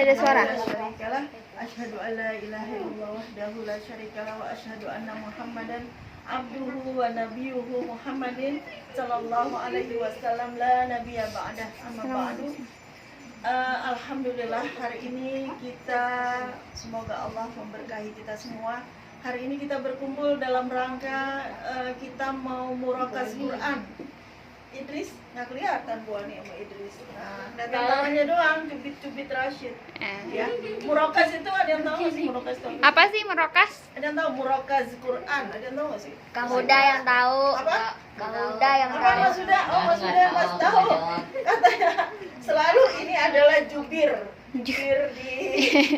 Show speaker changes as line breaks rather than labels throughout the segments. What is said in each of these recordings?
ada suara.
Asyhadu an la ilaha illallah wahdahu la syarikalah wa asyhadu anna Muhammadan abduhu wa nabiyuhu Muhammadin sallallahu alaihi wasallam la nabiyya ba'dah amma ba'du. Alhamdulillah hari ini kita, semoga Allah memberkahi kita semua. Hari ini kita berkumpul dalam rangka kita mau murakas Quran. Idris, nggak kelihatan Bu Ani sama Idris. Nah, kelihatan tangannya doang, cubit-cubit Rashid. Ya, murakas itu ada yang tahu nggak sih murakas itu?
Apa sih merokas?
Ada yang tahu murakas Quran? Ada yang tahu nggak sih?
Kang Huda yang tahu.
Apa?
Kang Huda yang
Apa
tahu.
Mas Huda? Oh Mas Huda yang Mas tahu. Katanya selalu ini adalah jubir di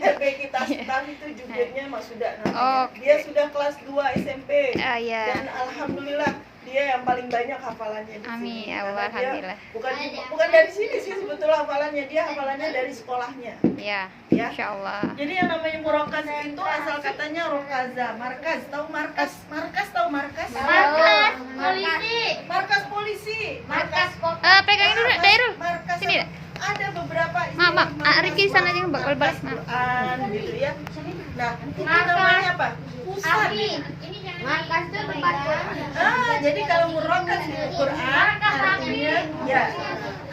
SMP kita sekarang itu jubirnya Mas Huda namanya. Dia sudah kelas 2 SMP.
Iya.
Dan alhamdulillah dia yang paling banyak hafalannya di
Amin,
sini.
ya Allah,
Karena dia
alhamdulillah.
bukan dari sini sih sebetulnya hafalannya, dia hafalannya dari sekolahnya.
Iya.
Ya.
Insya Allah.
Jadi yang namanya murakas itu asal katanya rokaza, markas. Tahu markas? Markas tahu markas?
Markas polisi.
Markas polisi.
Markas kok.
Pegangin dulu, Dairul.
Markas
Sini,
apa? Ada beberapa
Maaf,
markas
Riki sana aja yang bakal balas.
Quran gitu ya. Nah, itu namanya apa? Pusat.
Markas itu tempat
Jadi kalau murakas di Quran artinya ya,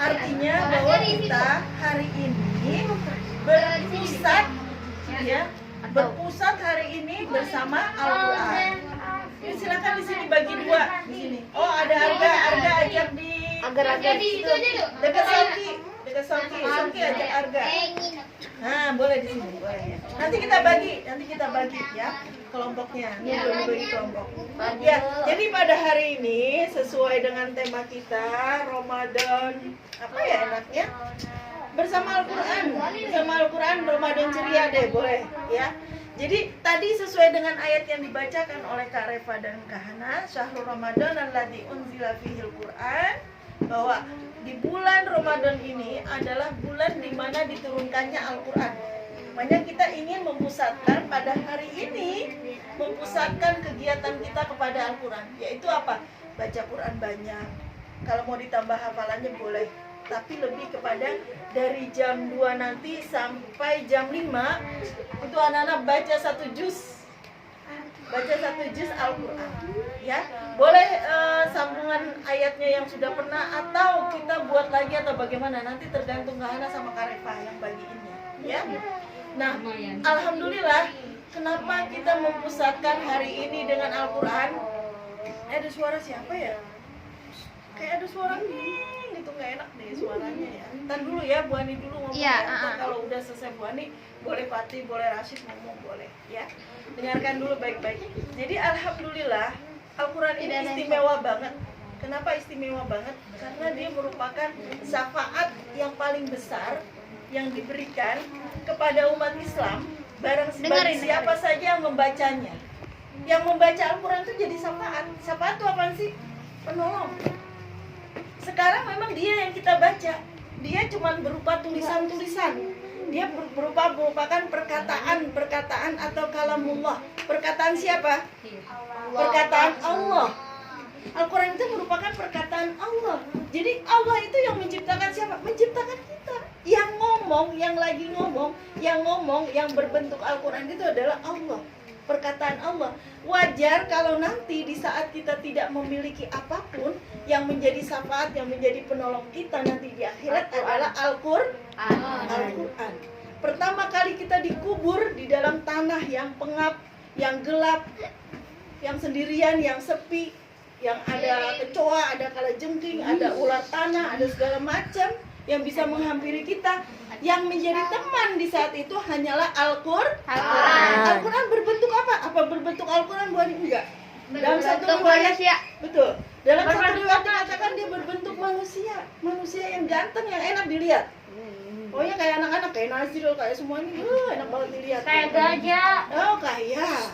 artinya bahwa kita hari ini berpusat ya, berpusat hari ini bersama Al-Quran. Yuk, silakan di sini bagi dua di sini. Oh, ada Arga ajak di
agar-agar
situ dekat Soki ajak Arga. Nah, boleh di sini, boleh. Nanti kita bagi ya kelompoknya. Bagi kelompok. Ya, jadi pada hari ini sesuai dengan tema kita Ramadan, apa ya enaknya? Bersama Al-Quran Ramadan ceria deh, boleh ya. Jadi tadi sesuai dengan ayat yang dibacakan oleh Kak Reva dan Kak Hana, Syahrul Ramadan alladzi unzila fihil Quran, bahwa di bulan Ramadan ini adalah bulan di mana diturunkannya Al-Quran. Makanya kita ingin memusatkan pada hari ini, memusatkan kegiatan kita kepada Al-Quran. Yaitu apa? Baca Quran banyak. Kalau mau ditambah hafalannya boleh. Tapi lebih kepada dari jam 2 nanti sampai jam 5, itu anak-anak baca 1 juz. Baca 1 juz Al-Quran, ya. Boleh sambungan ayatnya yang sudah pernah, atau kita buat lagi atau bagaimana, nanti tergantung Kak Hana sama Kak Reva yang bagiinnya, ya. Nah, alhamdulillah, kenapa kita mempusatkan hari ini dengan Al-Quran? Ada suara siapa ya? Kayak ada suara gitu, nggak enak deh suaranya ya. Ntar dulu ya, Bu Ani dulu ngomong
Iya,
ya. Ntar kalau udah selesai Bu Ani, boleh Fatih, boleh Rashid ngomong, boleh ya. Dengarkan dulu baik-baik. Jadi alhamdulillah Al-Quran ini istimewa banget. Kenapa istimewa banget? Karena dia merupakan syafaat yang paling besar yang diberikan kepada umat Islam barang siapa saja yang membacanya. Yang membaca Al-Quran itu jadi syafaat. Syafaat itu apa sih? Penolong. Sekarang memang dia yang kita baca. Dia cuma berupa tulisan-tulisan. Dia merupakan perkataan atau kalamullah. Perkataan siapa? Perkataan Allah. Al-Quran itu merupakan perkataan Allah. Jadi Allah itu yang menciptakan siapa? Menciptakan kita. Yang ngomong, yang berbentuk Al-Quran itu adalah Allah. Perkataan Allah. Wajar kalau nanti di saat kita tidak memiliki apapun yang menjadi syafaat, yang menjadi penolong kita nanti di akhirat adalah Al-Quran. Pertama kali kita dikubur di dalam tanah yang pengap, yang gelap, yang sendirian, yang sepi, yang ada kecoa, ada kalajengking, ada ular tanah, ada segala macam yang bisa menghampiri kita. Yang menjadi teman di saat itu hanyalah Al-Quran. Al-Quran berbentuk apa? Apa berbentuk Al-Quran buat enggak? Dalam satu riwayat, betul. Dalam satu riwayat dikatakan dia berbentuk manusia, manusia yang ganteng, yang enak dilihat. Pokoknya kayak anak-anak, kayak Nazrul, kayak semuanya, enak banget dilihat.
kayak gajah.
Oh kayak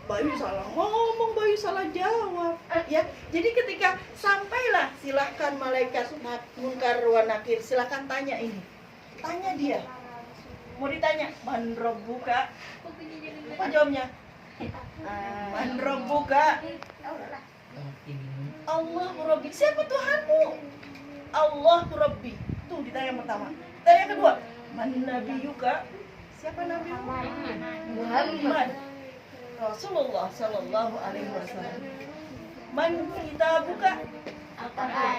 Bayu salah ngomong, Bayu salah jawab. Ya, jadi ketika sampailah, silahkan malaikat Munkar wa Nakir, silahkan tanya ini. Tanya dia. Mau ditanya, man rabbuka? Apa jawabnya? Man rabbuka? Allah Rabbi. Siapa Tuhanmu? Allah Rabbi. Tuh ditanya yang pertama. Tanya yang kedua, Man nabiyuka? Siapa nabi? Muhammad Rasulullah sallallahu alaihi wasallam. Man kitabuka?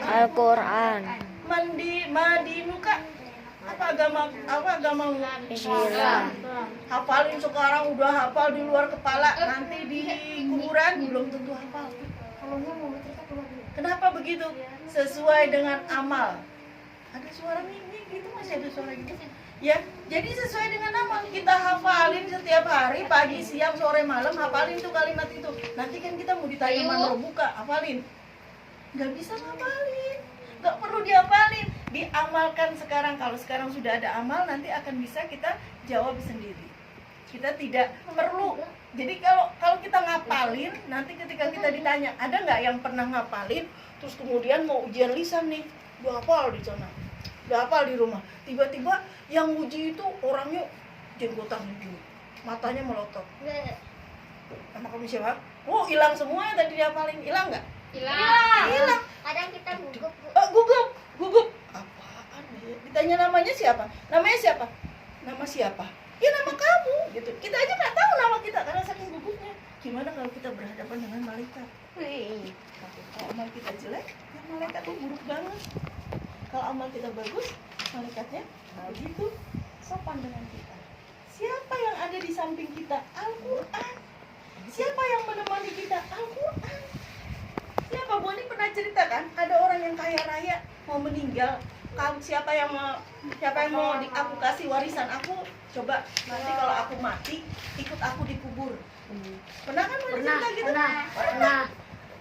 Al-Quran.
Madinuka? Apa agamamu?
Islam.
Hafalin sekarang udah hafal di luar kepala, nanti di kuburan belum tentu hafal. Kenapa begitu? Sesuai dengan amal. Ada suara mimi gitu, masih ada suara gitu. Ya, jadi sesuai dengan amal. Kita hafalin setiap hari, pagi, siang, sore, malam, hafalin tuh kalimat itu. Nanti kan kita mau ditanya mana buka, hafalin. Nggak bisa ngapalin, nggak perlu dihafalin, diamalkan sekarang. Kalau sekarang sudah ada amal, nanti akan bisa kita jawab sendiri. Kita tidak perlu. Jadi kalau kita ngapalin, nanti ketika kita ditanya, ada nggak yang pernah ngapalin, terus kemudian mau ujian lisan nih, gua hafal di sana, udah hafal di rumah, tiba-tiba yang uji itu orangnya jenggotan gitu, matanya melotot. Sama kamu siapa? Oh, hilang semua yang tadi dihafalin, hilang nggak? Hilang.
Kadang kita gugup.
Gugup. Apaan ya? Ditanya namanya siapa? Namanya siapa? Nama siapa? Ya nama kamu, gitu. Kita aja nggak tahu nama kita karena saking gugupnya. Gimana kalau kita berhadapan dengan malaikat? Kalau amal kita jelek, ya malaikat tuh buruk banget. Kalau amal kita bagus, malaikatnya begitu sopan dengan kita. Siapa yang ada di samping kita? Al-Quran. Siapa yang menemani kita? Al-Quran. Siapa? Bu ini pernah cerita kan? Ada orang yang kaya raya mau meninggal. Siapa yang mau aku kasih warisan aku? Coba nanti kalau aku mati, ikut aku dikubur. Pernah kan cerita gitu? Pernah.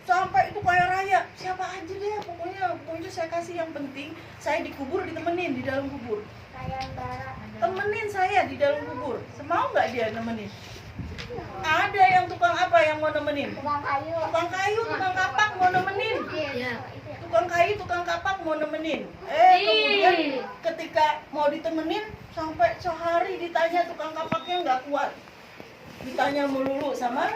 Sampai itu kaya raya, siapa aja deh, pokoknya saya kasih, yang penting saya dikubur, ditemenin di dalam kubur. Temenin saya di dalam kubur. Mau nggak dia nemenin? Ada yang tukang apa yang mau nemenin? Tukang kayu, tukang kapak mau nemenin. Tukang kayu, tukang kapak mau nemenin. Kemudian ketika mau ditemenin, sampai sehari ditanya tukang kapaknya nggak kuat. Ditanya melulu sama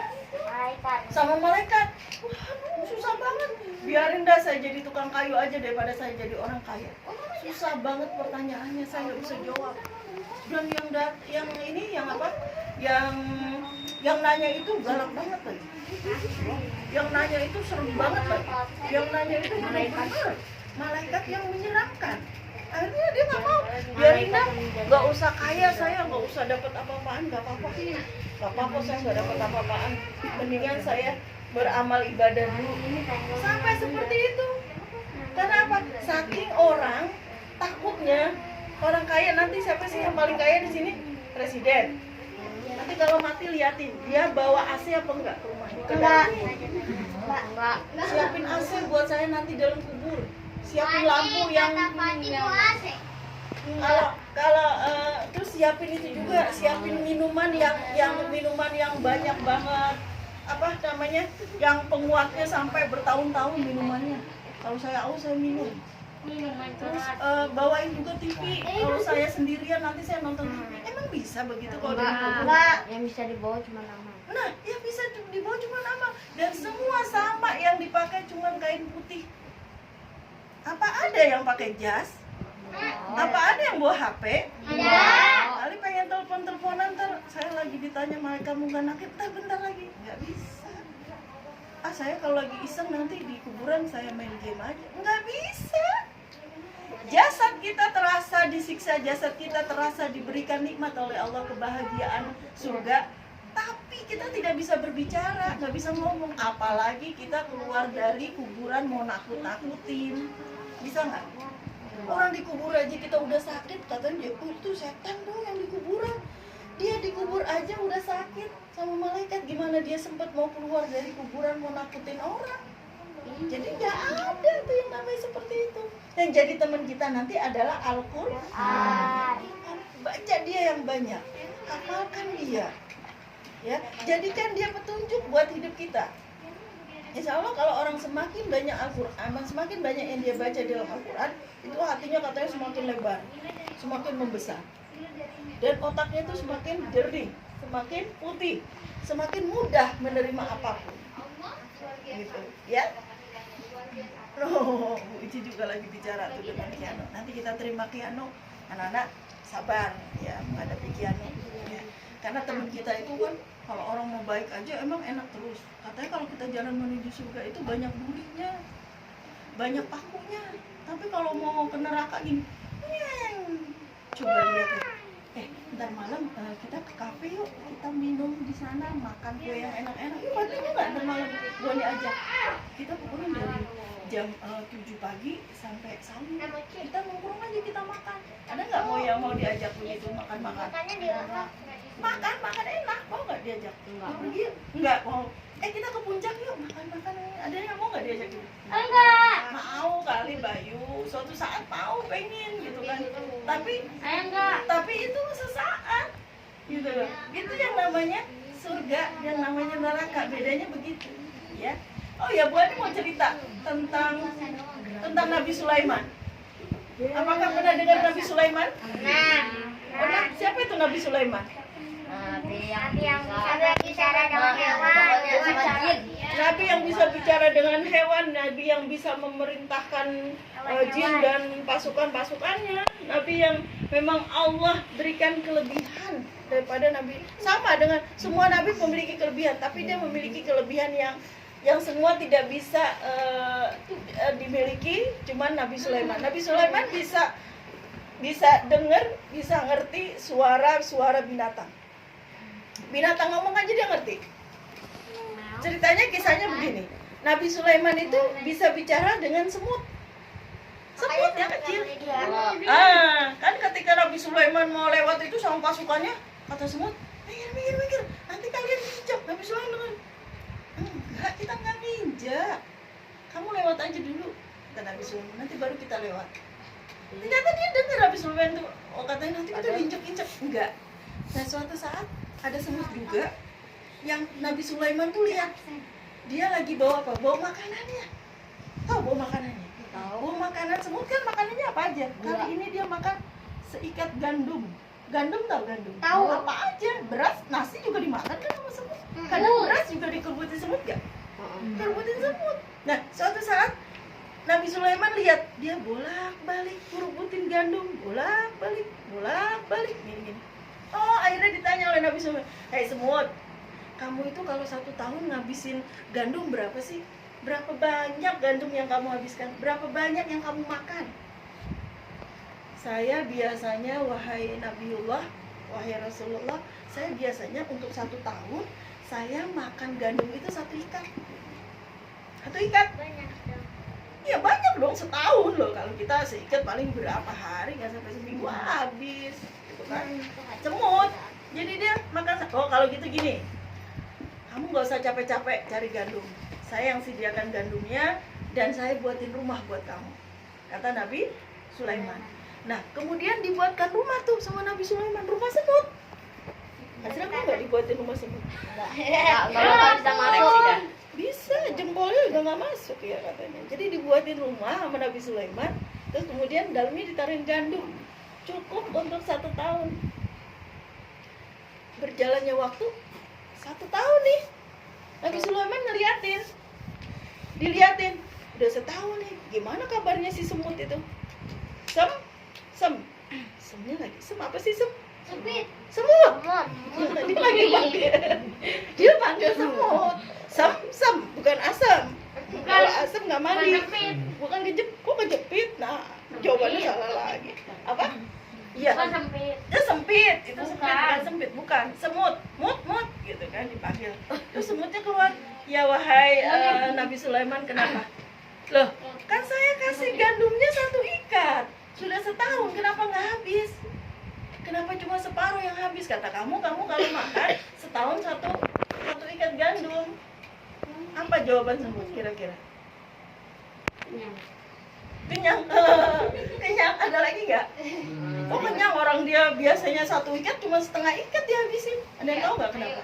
malaikat. Waduh, susah banget. Biarin dah saya jadi tukang kayu aja daripada saya jadi orang kaya. Susah banget pertanyaannya, saya nggak bisa jawab. Dan yang nanya itu galak banget lagi. Yang nanya itu serem banget lagi. Yang nanya itu benar-benar malaikat yang menyeramkan. Akhirnya dia nggak mau. Biarin dah, nggak usah kaya saya, nggak usah dapat apa-apaan, nggak apa-apa. Nggak apa-apa, saya nggak dapat apa-apaan. Mendingan saya beramal ibadah dulu. Sampai seperti itu. Karena apa? Saking orang takutnya orang kaya. Nanti siapa sih yang paling kaya di sini? Presiden. Nanti kalau mati liatin dia bawa AC apa enggak ke rumahnya? Enggak. Siapin AC buat saya nanti dalam kubur. Siapin lampu yang terus siapin itu juga, siapin minuman yang banyak banget, apa namanya, yang penguatnya sampai bertahun-tahun minumannya. Kalau saya minum. Terus bawain juga TV. Kalau saya sendirian nanti saya nonton TV. Emang bisa begitu kalau
Enggak, yang bisa dibawa cuma nama.
Nah, yang bisa dibawa cuma nama. Dan semua sama, yang dipakai cuma kain putih. Apa ada yang pakai jas? Apa ada yang bawa HP? Kali pengen telepon-teleponan, saya lagi ditanya malaikat mungkin bentar lagi. Nggak bisa. Saya kalau lagi iseng nanti di kuburan saya main game aja. Nggak bisa. Jasad kita terasa disiksa, jasad kita terasa diberikan nikmat oleh Allah, kebahagiaan surga. Tapi kita tidak bisa berbicara, nggak bisa ngomong. Apalagi kita keluar dari kuburan mau nakut-nakutin. Bisa nggak? Orang dikubur aja kita udah sakit, katanya itu setan tuh yang di kuburan. Dia dikubur aja udah sakit sama malaikat, gimana dia sempat mau keluar dari kuburan mau nakutin orang? Jadi nggak ada tuh yang namanya seperti itu. Yang jadi teman kita nanti adalah Al-Quran. Baca dia yang banyak, hafalkan dia, ya, jadikan dia petunjuk buat hidup kita. Insya Allah kalau orang semakin banyak Al-Quran, semakin banyak yang dia baca dalam Al-Quran, itu hatinya katanya semakin lebar, semakin membesar. Dan otaknya itu semakin jernih, semakin putih, semakin mudah menerima apapun. Gitu, ya. Bu Ici juga lagi bicara tuh dengan Kiano. Nanti kita terima Kiano anak-anak sabar ya menghadapi kiamat ya. Karena teman kita itu kan kalau orang mau baik aja emang enak terus. Katanya kalau kita jalan menuju surga itu banyak durinya, banyak pakunya. Tapi kalau mau ke neraka gini, coba lihat ya. Ntar malam kita ke kafe yuk, kita minum di sana, makan kue yang enak-enak. Yuk, katanya nggak ntar malam gue diajak. Kita pokoknya dari jam 7 pagi sampai sahur kita nongkrong aja, kita makan. Ada nggak mau yang mau diajak begitu makan-makan? Makan enak, mau nggak diajak? Mau pergi? Nggak mau. Kita ke puncak yuk makan-makan. Ada yang mau nggak diajak gitu?
Enggak.
Mau kali Bayu, suatu saat mau pengen gitu kan.
Enggak.
Tapi itu sesaat gitu loh. Itu yang namanya surga, yang namanya neraka, bedanya begitu ya. Oh ya, Bu Ani mau cerita tentang Nabi Sulaiman. Apakah pernah dengar Nabi Sulaiman? Pernah? Siapa itu Nabi Sulaiman?
Nabi yang bisa bicara dengan hewan.
Nabi yang bisa bicara dengan hewan, Nabi yang bisa memerintahkan jin dan pasukan-pasukannya, Nabi yang memang Allah berikan kelebihan daripada Nabi. Sama dengan semua Nabi memiliki kelebihan, tapi dia memiliki kelebihan yang semua tidak bisa dimiliki, cuman Nabi Sulaiman. Nabi Sulaiman bisa dengar, bisa ngerti suara binatang. Binatang ngomong aja dia ngerti. Ceritanya kisahnya begini. Nabi Sulaiman itu bisa bicara dengan semut. Semut yang kecil. Kan ketika Nabi Sulaiman mau lewat itu sama pasukannya, kata semut, "Minggir, nanti kalian diinjak." Nabi Sulaiman, "Enggak, kita nggak nginjak. Kamu lewat aja dulu," kata Nabi Sulaiman, "nanti baru kita lewat." Ternyata dia dengar Nabi Sulaiman tuh, katanya nanti kita diinjak-injak. Enggak. Nah, suatu saat ada semut juga yang Nabi Sulaiman tuh lihat. Dia lagi bawa apa? Bawa makanannya. Tahu bawa makanannya? Bawa makanan. Semut kan makanannya apa aja? Kali ini dia makan seikat gandum. Gandum tahu gandum?
Tahu.
Apa aja? Beras, nasi juga dimakan kan sama semut. Kadang beras juga dikerbutin semut gak? Kerbutin semut. Nah, suatu saat Nabi Sulaiman lihat dia bolak-balik kerbutin gandum, bolak-balik gini. Oh, akhirnya ditanya oleh Nabi Sulaiman, "Hei semut, kamu itu kalau 1 tahun ngabisin gandum berapa sih? Berapa banyak gandum yang kamu habiskan? Berapa banyak yang kamu makan?" "Saya biasanya, wahai Nabiullah, wahai Rasulullah, saya biasanya untuk 1 tahun saya makan gandum itu 1 ikat. 1 ikat. Ya banyak dong, setahun loh. Kalau kita seikat paling berapa hari, nggak sampai seminggu habis gitu kan. Semut. Jadi dia makan. Oh, kalau gitu gini, kamu nggak usah capek-capek cari gandum. Saya yang sediakan gandumnya dan saya buatin rumah buat kamu," kata Nabi Sulaiman. Nah, kemudian dibuatkan rumah tuh sama Nabi Sulaiman, rumah semut. Akhirnya kamu nggak dibuatin rumah semut?
Kalau bisa masuk.
Bisa, jempolnya juga nggak masuk ya katanya. Jadi dibuatin rumah sama Nabi Sulaiman, terus kemudian dalamnya ditaruhin gandum. Cukup untuk 1 tahun. Berjalannya waktu 1 tahun nih, Nabi Sulaiman diliatin, udah 1 tahun nih, gimana kabarnya si semut itu? Semnya lagi, apa sih sem? Semut. Dia panggil semut. Sem, bukan asam. Kalau asam nggak mandi. Bukan kejepit. Nah, jawabannya salah lagi. Apa? Iya. Dia sempit. Itu sempit, bukan semut. Mut gitu kan dipanggil. Terus semutnya keluar. "Ya wahai Nabi Sulaiman, kenapa?" "Loh, kan saya kasih gandumnya 1 ikat. Sudah 1 tahun, kenapa nggak habis? Kenapa cuma separuh yang habis?" Kata kamu kalau makan setahun 1 ikat gandum. Apa jawaban semut kira-kira? Kenyang. Kenyang. Ada lagi nggak? Oh, kenyang. Orang dia biasanya 1 ikat cuma setengah ikat dihabisin. Ada yang tahu nggak kenapa?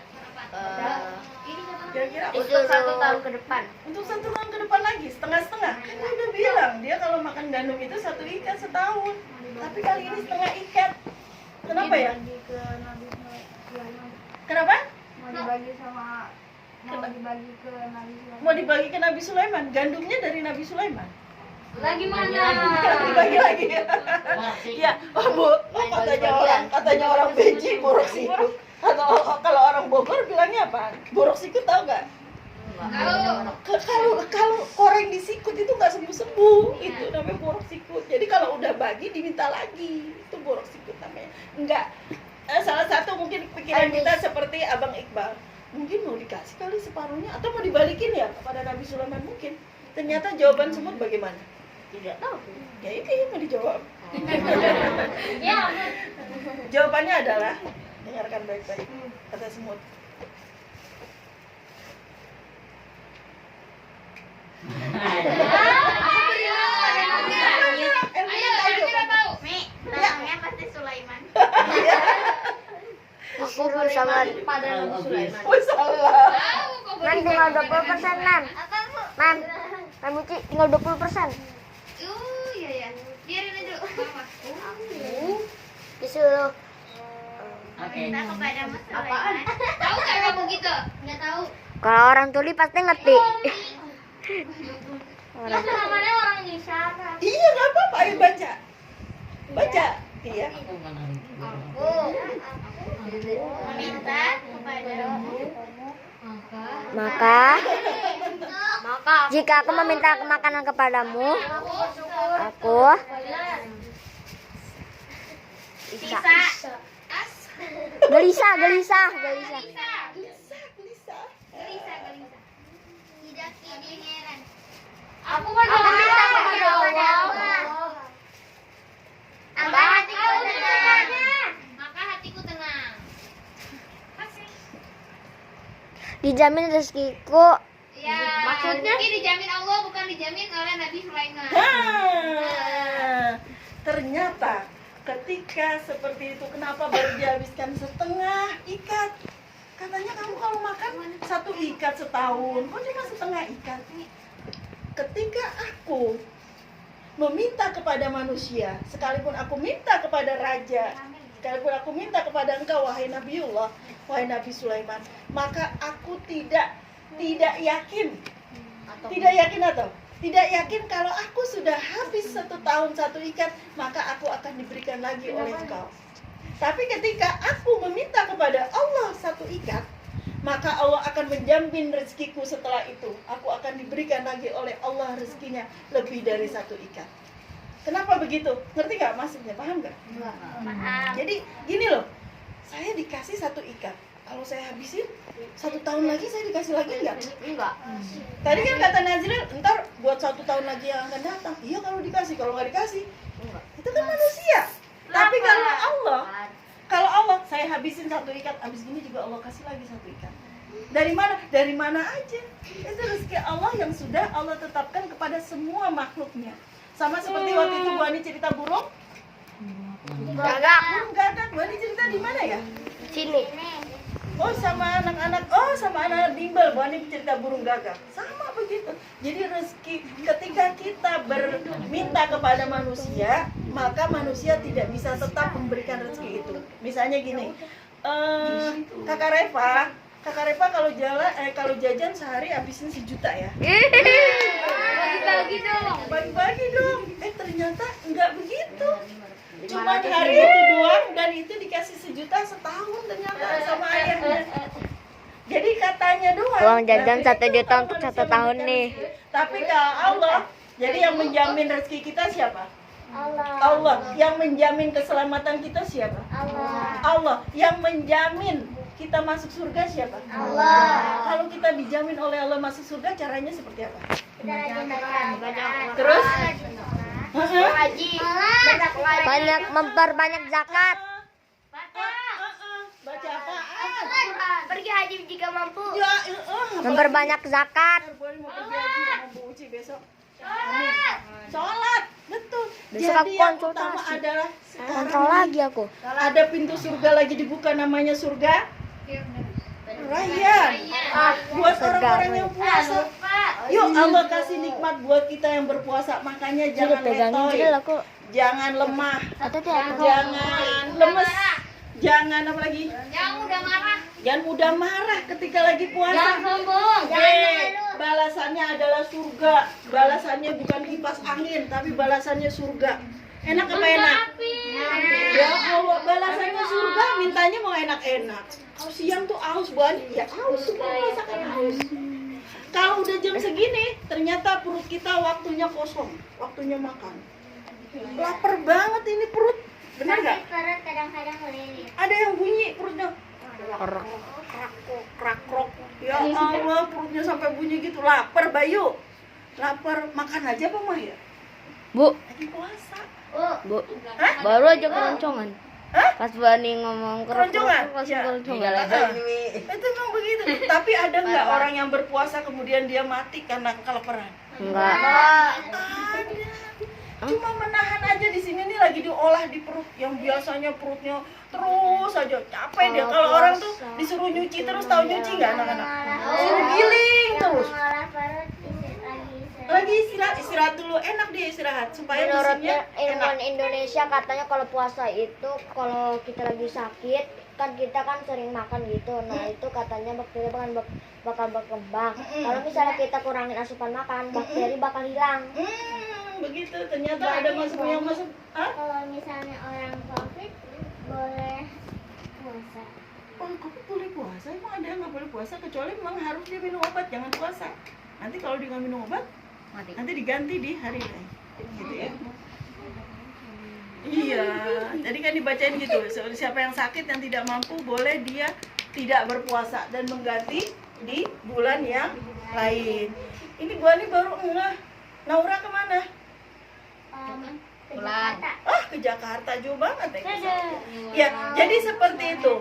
Kira-kira
Untuk 1 tahun ke depan.
untuk 1 tahun ke depan lagi, setengah-setengah. Kan dia udah bilang, dia kalau makan gandum itu 1 ikat setahun. Tapi kali ini setengah ikat. Kenapa ya? Kenapa? Mau dibagi ke Nabi Sulaiman. Gandumnya dari Nabi Sulaiman.
Lagi mana?
Lagi. Ya, Bu, katanya orang Beji borok sikut. Kalau orang Bogor bilangnya apa? Borok sikut tahu nggak? Kalau koreng di sikut itu nggak sembuh-sembuh, itu namanya borok sikut. Jadi kalau udah bagi diminta lagi, itu borok sikut namanya. Enggak. Salah satu mungkin pikiran kita seperti Abang Iqbal, mungkin mau dikasih kali separuhnya atau mau dibalikin ya kepada Nabi Sulaiman mungkin. Ternyata jawaban semut bagaimana? Tidak tahu. Ya itu yang mau dijawab.
Ya.
Jawabannya adalah, dengarkan baik-baik kata semut.
Namanya pasti Sulaiman.
Aku bersama
Pada Nabi Sulaiman.
Oh salah.
Man tinggal 20% Man.
Apa bu?
Man, Man Muci tinggal 20%.
Iya. Biarin aja.
Disuruh
Minta kepada Mas Sulaiman. Tahu nggak kamu gitu? Nggak tahu.
kalau orang tuli pasti ngerti.
Itu namanya orang isyarat.
Iya nggak apa-apa, ayo baca. Baca. Iya.
Meminta kepadamu.
Maka jika aku meminta makanan kepadamu, aku
Sisa.
gelisah.
Gelisah.
Tidak kedengeran. Aku kan meminta kepada Allah. Maka hatiku tenang.
dijamin rezekiku.
Ya, maksudnya mungkin dijamin Allah bukan dijamin oleh Nabi Sulaiman.
Ternyata ketika seperti itu kenapa baru dihabiskan setengah ikat? Katanya kamu kalau makan satu ikat setahun, kok cuma setengah ikat? Ketika aku meminta kepada manusia, sekalipun aku minta kepada raja, sekalipun aku minta kepada engkau wahai Nabiullah, wahai Nabi Sulaiman, maka aku tidak yakin. Tidak yakin kalau aku sudah habis 1 tahun 1 ikat, maka aku akan diberikan lagi oleh engkau. Tapi ketika aku meminta kepada Allah 1 ikat, maka Allah akan menjamin rezekiku setelah itu. Aku akan diberikan lagi oleh Allah rezekinya lebih dari 1 ikat. Kenapa begitu? Ngerti nggak maksudnya? Paham nggak? Jadi gini loh, saya dikasih 1 ikat. Kalau saya habisin 1 tahun lagi saya dikasih lagi nggak?
Enggak.
Tadi kan kata Nazril, ntar buat 1 tahun lagi yang akan datang. Iya kalau dikasih, kalau nggak dikasih, itu kan manusia. Tapi kalau Allah, saya habisin 1 ikat, habis gini juga Allah kasih lagi 1 ikat. Dari mana? Dari mana aja? Itu rezeki Allah yang sudah Allah tetapkan kepada semua makhluknya. Sama seperti waktu itu Bu Ani cerita burung.
Gagak.
Burung gagak. Bu Ani cerita di mana ya?
Sini.
Oh sama anak-anak, sama anak-anak bimbel, Bu Ani cerita burung gagak. Sama begitu. Jadi rezeki ketika kita berminta kepada manusia, maka manusia tidak bisa tetap memberikan rezeki itu. Misalnya gini, Kakak Reva kalau jajan sehari habisin 1 juta ya. Bagi-bagi dong. Ternyata enggak begitu. Cuma hari itu doang dan itu dikasih 1 juta setahun ternyata sama ayahnya. Jadi katanya doang.
Uang jajan 1 juta untuk 1 tahun nih.
Tapi kalau Allah, jadi yang menjamin rezeki kita siapa? Allah. Yang menjamin keselamatan kita siapa? Allah. Yang menjamin kita masuk surga siapa? Allah. Kalau kita dijamin oleh Allah masuk surga, caranya seperti apa? Terus?
Banyak memperbanyak zakat.
Baca apaan?
Pergi haji jika mampu.
Ya,
Memperbanyak zakat.
Boleh mau pergi haji sama Bu Uci besok. Sholat, betul.
Besok
Jadi
aku
yang
konsultasi.
utama adalah
Kontrol lagi aku.
ada pintu surga lagi dibuka namanya surga Rayyan. Buat orang-orang yang puasa. Yuk Allah kasih nikmat buat kita yang berpuasa. Makanya jangan
Pegangin
letoy,
Cil aku.
jangan lemah,
Atau aku.
jangan lemes. Jangan apa lagi?
Yang udah marah.
Jangan mudah marah ketika lagi puasa.
Jangan sombong.
Balasannya adalah surga. Balasannya bukan kipas angin, tapi balasannya surga. Enak apa enak? Ya Allah, balasannya surga, mintanya mau enak-enak. Siang tuh aus banget, ya aus, semua masakan aus. Kalau udah jam segini, ternyata perut kita waktunya kosong, waktunya makan. Lapar banget ini perut, benar nggak?
Perut kadang-kadang melilit.
Ada yang bunyi perutnya. Krak-krok. Ya Allah, perutnya sampai bunyi gitu. Lapar, Bayu. Lapar, makan aja apa mah ya?
Bu,
Lagi puasa.
Bu,
Hah?
baru aja keroncongan.
Hah?
Pas Bani ngomong
Keroncongan?
langsung
Ya.
keroncongan.
Itu memang begitu. Tapi ada nggak orang yang berpuasa kemudian dia mati karena kelaparan?
Enggak.
Ada. Cuma menahan aja di sini nih lagi diolah di perut yang biasanya perutnya terus aja capek dia. Kalau orang tuh disuruh nyuci terus, tahu nyuci nggak anak-anak? Suruh giling terus. Lagi istirahat dulu, enak dia istirahat supaya
Menurut
mesinnya
ilmuwan
enak.
Indonesia katanya kalau puasa itu kalau kita lagi sakit kan kita kan sering makan gitu. Nah, itu katanya bakteri bakal berkembang. Kalau misalnya kita kurangin asupan makan, bakteri bakal hilang.
Begitu. Ternyata ada yang masuk. Hah?
Kalau misalnya orang COVID boleh puasa.
Oh, kok boleh puasa? Emang ada yang nggak boleh puasa kecuali memang harus dia minum obat, jangan puasa. Nanti kalau dia nggak minum obat, nanti diganti di hari lain. Gitu ya. Iya, tadi kan dibacain gitu. Siapa yang sakit yang tidak mampu boleh dia tidak berpuasa dan mengganti di bulan yang lain. Ini gua nih baru ngeh. Naura kemana?
Pulang.
Ah, ke Jakarta jauh banget ya. Ya, jadi seperti itu.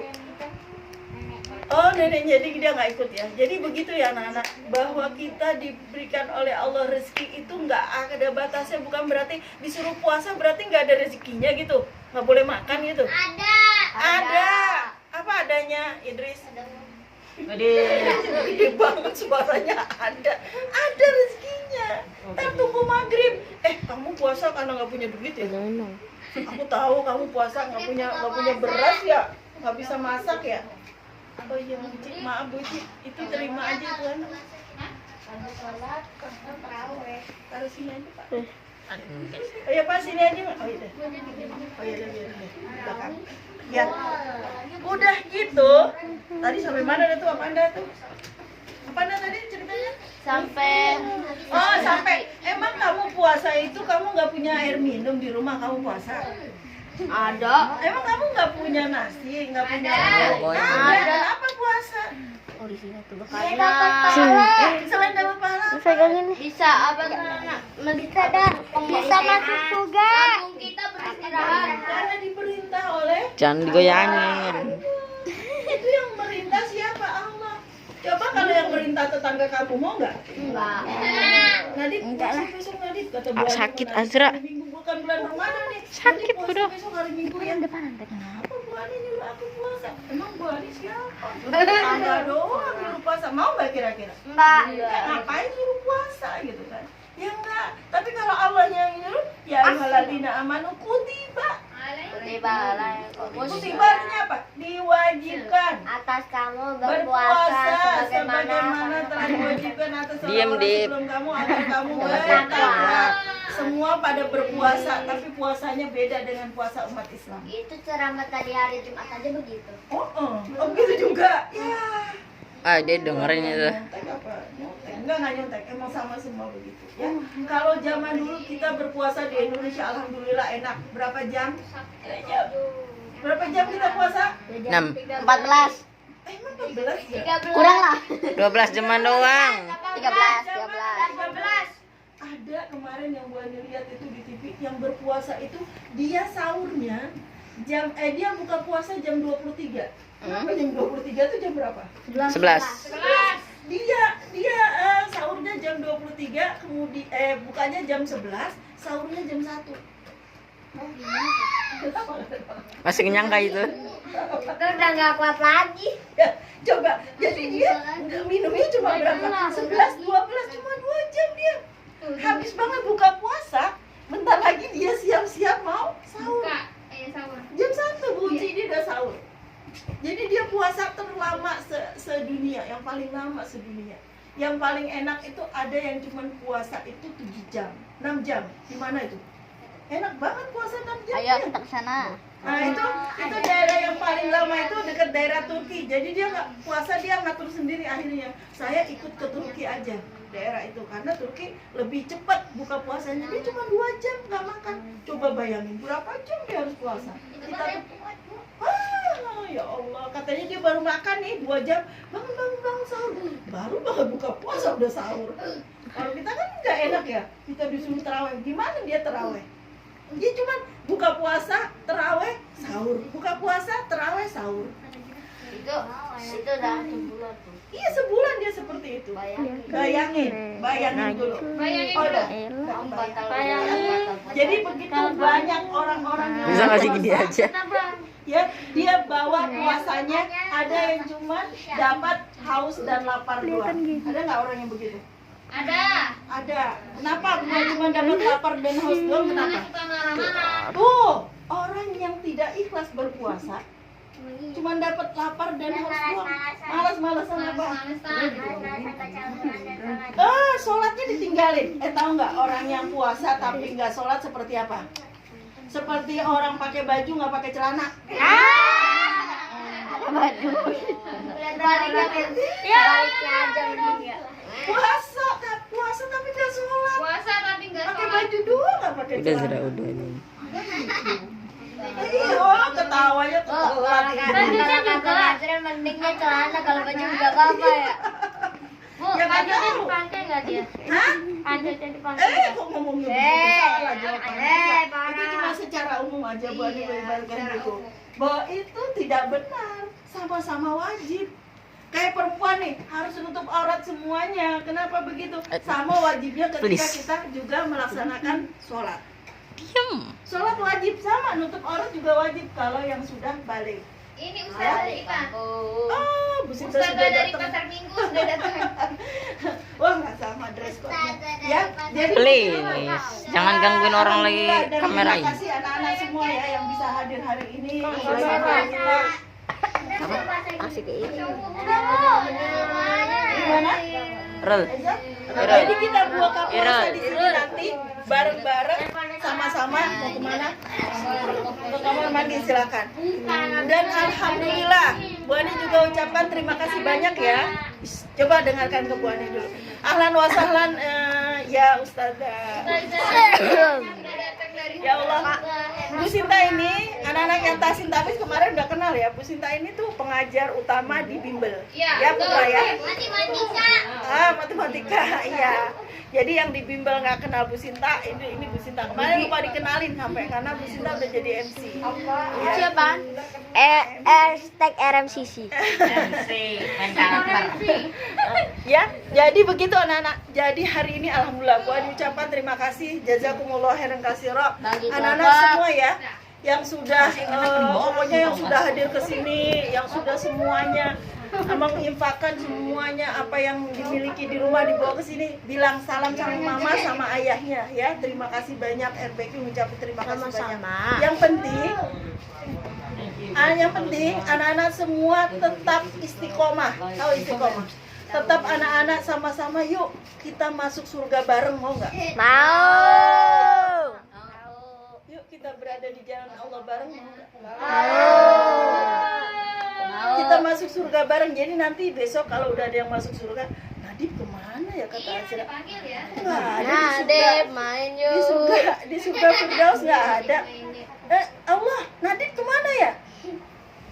Oh, nenek, jadi dia nggak ikut ya. Jadi begitu ya anak-anak, bahwa kita diberikan oleh Allah rezeki itu nggak ada batasnya. Bukan berarti disuruh puasa berarti nggak ada rezekinya gitu, nggak boleh makan gitu. Ada. Apa adanya, Idris? Gede banget suaranya. Ada rezekinya. Ntar tunggu maghrib. Kamu puasa karena nggak punya duit ya? Aku tahu kamu puasa nggak punya beras ya, nggak bisa masak ya. Oh iya, Bu Ci, maaf Bu Ci, itu terima aja itu anak. Ada sholat, terawih, taruh sini aja Pak. Oh iya Pak, sini aja Pak. Oh iya, biar belakang. Ya, udah gitu. Tadi sampai mana dah tuh? Apa anda tuh? Apa anda tadi ceritanya? Sampai. Emang kamu puasa itu kamu nggak punya air minum di rumah kamu puasa?
Ada.
Emang kamu nggak punya nasi, nggak punya ada. Apa puasa?
Oh, di sini tuh
Selain dapat pahala,
bisa apa bisa dah bisa masuk surga.
Kampung kita beristirahat.
karena diperintah oleh
Jangan digoyangin.
itu yang merintah siapa? Allah. Coba kalau yang merintah tetangga kamu mau nggak?
Enggak.
Nadit, besok Nadit kata Bu Ani,
Sakit,
Nadit,
Azra.
hari Minggu bukan bulan Ramadan nih.
Sakit,
Nanti puasa
udah.
besok hari Minggu ya. Kenapa Bu Ani nyuruh aku puasa? Emang Bu Ani siapa? Enggak doang nyuruh puasa. Mau nggak kira-kira?
Enggak.
Ngapain nyuruh puasa gitu kan? Ya enggak. Tapi kalau Allah yang nyuruh, ya ayyuhalladzina amanu kutiba. Kutiba artinya apa? Diwajibkan.
Atas kamu
Berpuasa
berpuasa
sebagaimana telah diwajibkan atas
Diam,
orang-orang
Dip.
sebelum kamu agar kamu bertakwa. Semua pada berpuasa, tapi puasanya beda dengan puasa umat Islam.
itu ceramah tadi hari Jumat aja begitu.
Oh begitu juga. Ya.
Dia dengerin itu.
Nyontek apa? Nyontek. Enggak nyontek, emang sama semua begitu. Ya. Kalau zaman dulu kita berpuasa di Indonesia, alhamdulillah enak. Berapa jam? Berapa jam kita puasa?
6.
14.
Emang 14 ya?
Kurang lah.
12 jaman doang.
13.
Ada kemarin yang gua lihat itu di TV yang berpuasa itu dia sahurnya dia buka puasa jam 23. Kenapa jam 23 itu jam berapa?
11.
Dia sahurnya jam 23, kemudian bukanya jam 11, sahurnya jam 1.
Masih kenyang kah itu?
Itu udah nggak kuat lagi.
Ya, coba. Jadi dia minumnya cuma berapa? 11, 12, cuma 2 jam dia. Habis banget buka puasa, bentar lagi dia siap-siap mau sahur.
Sahur.
Jam 1 Bu Uci dia udah sahur. Jadi dia puasa terlama sedunia, yang paling lama sedunia. Yang paling enak itu ada yang cuma puasa itu 7 jam, 6 jam. Di mana itu? Enak banget puasa 6 jam.
Ayo
ya.
kita ke sana.
Nah itu daerah yang paling lama itu dekat daerah Turki. Jadi dia nggak puasa, dia ngatur sendiri akhirnya. Saya ikut ke Turki aja daerah itu karena Turki lebih cepat buka puasanya. Dia cuma 2 jam nggak makan. Coba bayangin berapa jam dia harus puasa. Kita tuh, ya Allah, katanya dia baru makan nih 2 jam, bangun sahur. Baru banget buka puasa udah sahur. Kalau kita kan nggak enak ya, kita disuruh terawih. Gimana dia terawih? Dia cuma buka puasa, terawih, sahur. Buka puasa, terawih, sahur.
Itu udah sebulan tuh.
Iya, sebulan dia seperti itu. Bayangin dulu.
Bayangin
Oh, udah. Jadi begitu banyak orang-orang yang
Bisa ngasih gini aja.
ya, dia bawa puasanya, ada yang cuma dapat haus dan lapar doang. Ada nggak orang yang begitu? Ada. Kenapa bukan cuma dapat lapar dan haus doang? Kenapa? Tuh, orang yang tidak ikhlas berpuasa cuma dapat lapar dan haus doang. Malas-malasan apa? Sholatnya ditinggalin. Tahu nggak orang yang puasa tapi nggak sholat seperti apa? Seperti orang pakai baju nggak pakai celana. Puasa tapi nggak sholat. Pakai baju doang nggak pakai
Udah
celana.
udah ini.
Iya, ketawanya telat.
Bajunya juga. Mendingnya celana, kalau baju nggak apa-apa ya.
Bu,
Ya, nggak
panjatnya
tahu.
dipakai nggak dia?
Hah?
Panjatnya dipakai.
Kok ngomongnya begitu? Salah jawabannya.
parah.
Itu cuma secara umum aja Bu Ani mengibarkan gitu. Bahwa itu tidak benar, sama-sama wajib. Kayak perempuan nih, harus nutup aurat semuanya. Kenapa begitu? Sama wajibnya ketika
Please.
kita juga melaksanakan sholat.
Diam.
Sholat wajib sama, nutup aurat juga wajib kalau yang sudah balik.
Ini Ustazah Ika.
Oh, Bu Sinta
Ustazah
sudah
dari
datang.
pasar Minggu sudah datang.
Wah, nggak sama dress code-nya. Ya, jadi
Please, jangan gangguin orang lagi
Alhamdulillah, dan
kamera
terima
ini.
kasih anak-anak semua ya yang bisa hadir hari ini.
Asik ini.
Gimana?
Rel.
Eza?
Irul.
Jadi kita buka puasa
Irul.
di sini nanti bareng-bareng sama-sama mau kemana? Ke kamar mandi silakan. Dan alhamdulillah, Bu Ani juga ucapkan terima kasih banyak ya. Coba dengarkan ke Bu Ani dulu. Ahlan wa sahlan ya Ustazah. Ya Allah, Bu Sinta ini anak-anak yang tasin tapis kemarin udah kenal ya. Bu Sinta ini tuh pengajar utama di bimbel. Ya Putra ya. Matematika, iya. Jadi yang di bimbel nggak kenal Bu Sinta, ini Bu Sinta. Kemarin lupa dikenalin sampai karena Bu Sinta udah jadi MC. Ya.
Siapa? Hashtag RMCC.
Ya, jadi begitu anak-anak. Jadi hari ini alhamdulillah gua ucapkan terima kasih jazakumullah khairan katsira. Anak-anak semua ya yang sudah pokoknya yang sudah hadir ke sini, yang sudah semuanya menginfakkan semuanya apa yang dimiliki di rumah dibawa ke sini, bilang salam sama mama sama ayahnya ya. Terima kasih banyak, RBQ mengucapkan terima kasih banyak. Yang penting anak-anak semua tetap istiqomah. Tahu istiqomah? Tetap anak-anak sama-sama yuk kita masuk surga bareng, mau nggak?
Mau.
Yuk kita berada di jalan Allah bareng, mau nggak?
Mau.
Kita masuk surga bareng. Jadi nanti besok kalau udah ada yang masuk surga, Nadib kemana ya kata Azra?
Panggil ya.
Nggak ada
Nah,
di surga.
Dep, main yuk.
Di surga Firdaus nggak ada. Allah, Nadib kemana ya?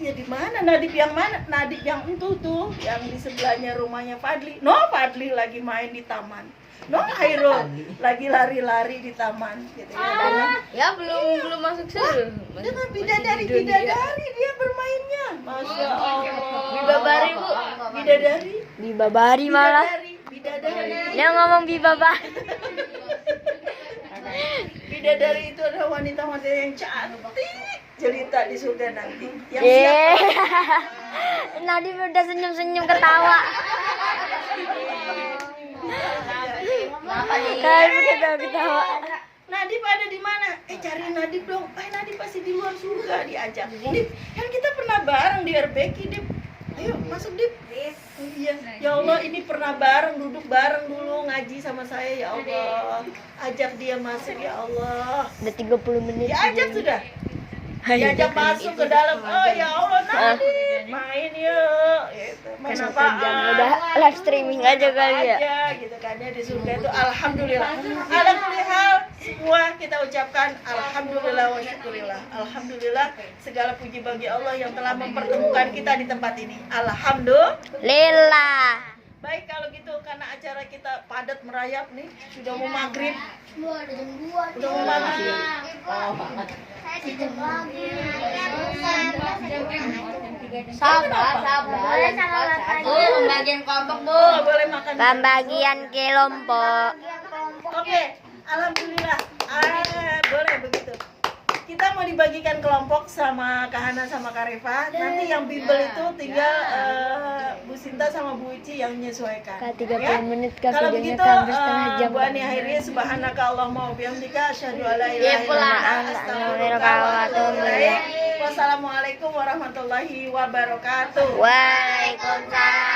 Ya di mana Nadib yang mana? Nadib yang itu tuh, yang di sebelahnya rumahnya Fadli. No, Fadli lagi main di taman. No, Hairul lagi lari-lari di taman. Gitu ya.
Ya belum masuk surga.
Dengan bidadari dia bermainnya. Masya Allah.
Bibabari, Bu.
Bidadari.
Bibabari malah.
Bidadari.
Dia ngomong bibabari.
Bidadari itu adalah wanita-wanita yang cantik, jelita di surga nanti. Yang
Yeay.
siap
Nadif udah senyum-senyum ketawa. Kan ketawa.
Nadib ada di mana? Cari Nadib dong. Nadib pasti di luar surga, diajak. Dip, kan kita pernah bareng di RBK, Dip. Ayo masuk, Dip. Iya, ya Allah, ini pernah bareng, duduk bareng dulu ngaji sama saya, ya Allah. Ajak dia masuk, ya Allah.
Udah 30 menit.
Diajak sudah. Diajak masuk ke dalam. Oh ya Allah, Nadib, main yuk. Gitu. Main apaan?
Udah live streaming aja kali ya.
Gitu kan ya, di surga itu alhamdulillah. Alhamdulillah semua kita ucapkan alhamdulillah wa syukurillah. Alhamdulillah, segala puji bagi Allah yang telah mempertemukan kita di tempat ini.
Lillah.
Baik, kalau gitu karena acara kita padat merayap nih, sudah mau maghrib. Udah mau maghrib.
Sabar. Pembagian kelompok, Bu.
Nggak boleh makan.
Pembagian kelompok.
Oke, alhamdulillah. Boleh begitu. Kita mau dibagikan kelompok sama Kak Hana sama Kak Reva. Nanti yang bimbel itu tinggal Bu Sinta sama Bu Ici yang menyesuaikan.
Kak 30 menit Kak,
Kalau
videonya
begitu,
Kak hampir setengah jam.
Bu Ani akhirnya subhanaka Allahumma wa bihamdika asyhadu an la ilaha illa anta astaghfiruka wa atubu ilaik. Wassalamualaikum warahmatullahi wabarakatuh.
Waalaikumsalam.